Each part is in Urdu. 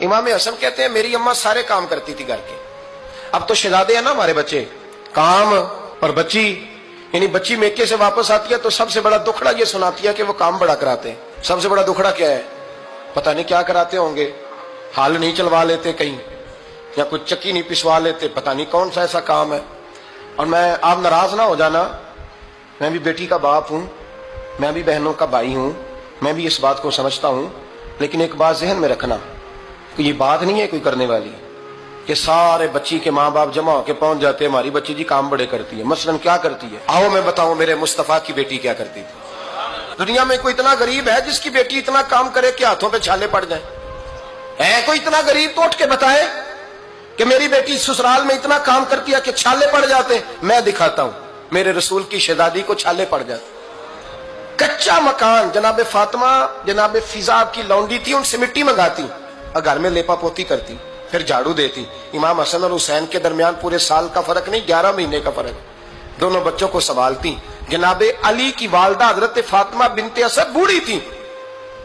امام حسن کہتے ہیں میری اماں سارے کام کرتی تھی گھر کے. اب تو شہزادے ہیں نا ہمارے بچے, کام اور بچی, یعنی بچی میکے سے واپس آتی ہے تو سب سے بڑا دکھڑا یہ سناتی ہے کہ وہ کام بڑا کراتے ہیں. سب سے بڑا دکھڑا کیا ہے؟ پتہ نہیں کیا کراتے ہوں گے, ہال نہیں چلوا لیتے کہیں, یا کچھ چکی نہیں پسوا لیتے, پتہ نہیں کون سا ایسا کام ہے. اور میں آپ ناراض نہ ہو جانا, میں بھی بیٹی کا باپ ہوں, میں بھی بہنوں کا بھائی ہوں, میں بھی اس بات کو سمجھتا ہوں, لیکن ایک بات ذہن میں رکھنا کہ یہ بات نہیں ہے کوئی کرنے والی کہ سارے بچی کے ماں باپ جمع ہو کے پہنچ جاتے ہیں ہماری بچی جی کام بڑے کرتی ہے. مثلا کیا کرتی ہے؟ آؤ میں بتاؤں میرے مصطفیٰ کی بیٹی کیا کرتی تھی. دنیا میں کوئی اتنا غریب ہے جس کی بیٹی اتنا کام کرے کہ ہاتھوں پہ چھالے پڑ جائیں؟ ہے کوئی اتنا غریب تو اٹھ کے بتائے کہ میری بیٹی سسرال میں اتنا کام کرتی ہے کہ چھالے پڑ جاتے ہیں. میں دکھاتا ہوں, میرے رسول کی شہزادی کو چھالے پڑ جاتے. کچا مکان, جناب فاطمہ جناب فضا کی لونڈی تھی, ان سے مٹی منگاتی اور گھر میں لیپا پوتی کرتی, پھر جھاڑو دیتی. امام حسن اور حسین کے درمیان پورے سال کا فرق نہیں, 11 مہینے کا فرق. دونوں بچوں کو سنبھالتی. جناب علی کی والدہ حضرت فاطمہ بنت اسد بوڑھی تھی,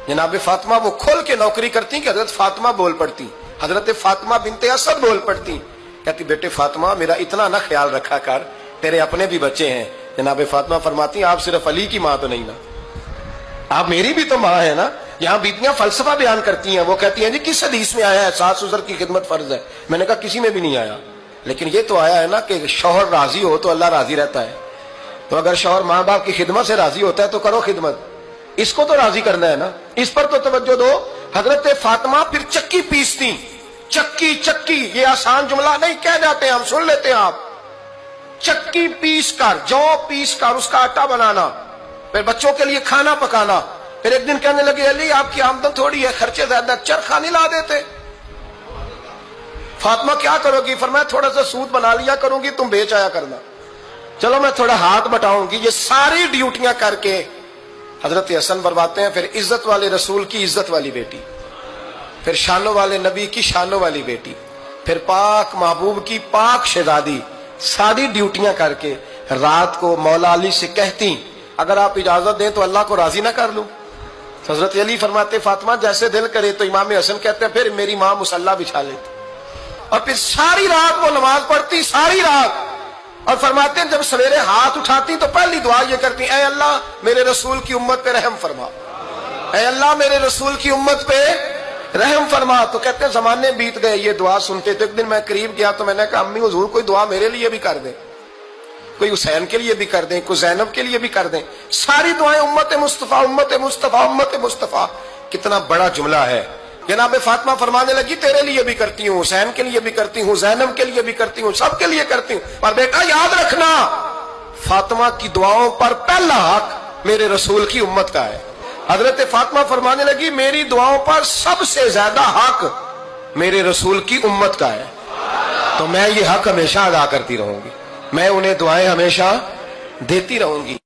جناب فاطمہ وہ کھول کے نوکری کرتی کہ حضرت فاطمہ بول پڑتی, حضرت فاطمہ بنت اسد بول پڑتی. کہتی بیٹے فاطمہ میرا اتنا نہ خیال رکھا کر, تیرے اپنے بھی بچے ہیں. جناب فاطمہ فرماتی آپ صرف علی کی ماں تو نہیں نا, آپ میری بھی تو ماں ہے نا. یہاں بیٹیاں فلسفہ بیان کرتی ہیں, وہ کہتی ہیں جی کس حدیث میں آیا ہے ساس سسر کی خدمت فرض ہے؟ میں نے کہا کسی میں بھی نہیں آیا, لیکن یہ تو آیا ہے نا کہ شوہر راضی ہو تو اللہ راضی رہتا ہے. تو اگر شوہر ماں باپ کی خدمت سے راضی ہوتا ہے تو کرو خدمت, اس کو تو راضی کرنا ہے نا, اس پر تو توجہ دو. حضرت فاطمہ پھر چکی پیستی. چکی چکی یہ آسان جملہ نہیں, کہہ جاتے ہیں ہم, سن لیتے ہیں آپ. چکی پیس کر, جو پیس کر اس کا آٹا بنانا, پھر بچوں کے لیے کھانا پکانا. پھر ایک دن کہنے لگے علی آپ کی آمدن تھوڑی ہے, خرچے زیادہ, چرخا نہیں لا دیتے. فاطمہ کیا کرو گی؟ فرمایا تھوڑا سا سود بنا لیا کروں گی, تم بیچ آیا کرنا. چلو میں تھوڑا ہاتھ بٹاؤں گی. یہ ساری ڈیوٹیاں کر کے حضرت حسن برواتے ہیں. پھر عزت والے رسول کی عزت والی بیٹی, پھر شانوں والے نبی کی شانوں والی بیٹی, پھر پاک محبوب کی پاک شہزادی, ساری ڈیوٹیاں کر کے رات کو مولا علی سے کہتی اگر آپ اجازت دیں تو اللہ کو راضی نہ کر لوں. حضرت علی فرماتے فاطمہ جیسے دل کرے. تو امام حسن کہتے ہیں پھر میری ماں مصلی بچھا لیتی اور پھر ساری رات وہ نماز پڑھتی, ساری رات. اور فرماتے ہیں جب سویرے ہاتھ اٹھاتی تو پہلی دعا یہ کرتی اے اللہ میرے رسول کی امت پہ رحم فرما, اے اللہ میرے رسول کی امت پہ رحم فرما. تو کہتے ہیں زمانے بیت گئے یہ دعا سنتے. تو ایک دن میں قریب گیا تو میں نے کہا امی حضور کوئی دعا میرے لیے بھی کر دیں, کوئی حسین کے لیے بھی کر دیں, کوئی زینب کے لیے بھی کر دیں. ساری دعائیں امت مصطفیٰ امت مصطفیٰ امت مصطفیٰ. کتنا بڑا جملہ ہے. جناب فاطمہ فرمانے لگی تیرے لیے بھی کرتی ہوں, حسین کے لیے بھی کرتی ہوں, زینب کے لیے بھی کرتی ہوں, سب کے لیے کرتی ہوں. پر بیٹا یاد رکھنا فاطمہ کی دعاؤں پر پہلا حق میرے رسول کی امت کا ہے. حضرت فاطمہ فرمانے لگی میری دعاؤں پر سب سے زیادہ حق میرے رسول کی امت کا ہے, تو میں یہ حق ہمیشہ ادا کرتی رہوں گی, میں انہیں دعائیں ہمیشہ دیتی رہوں گی.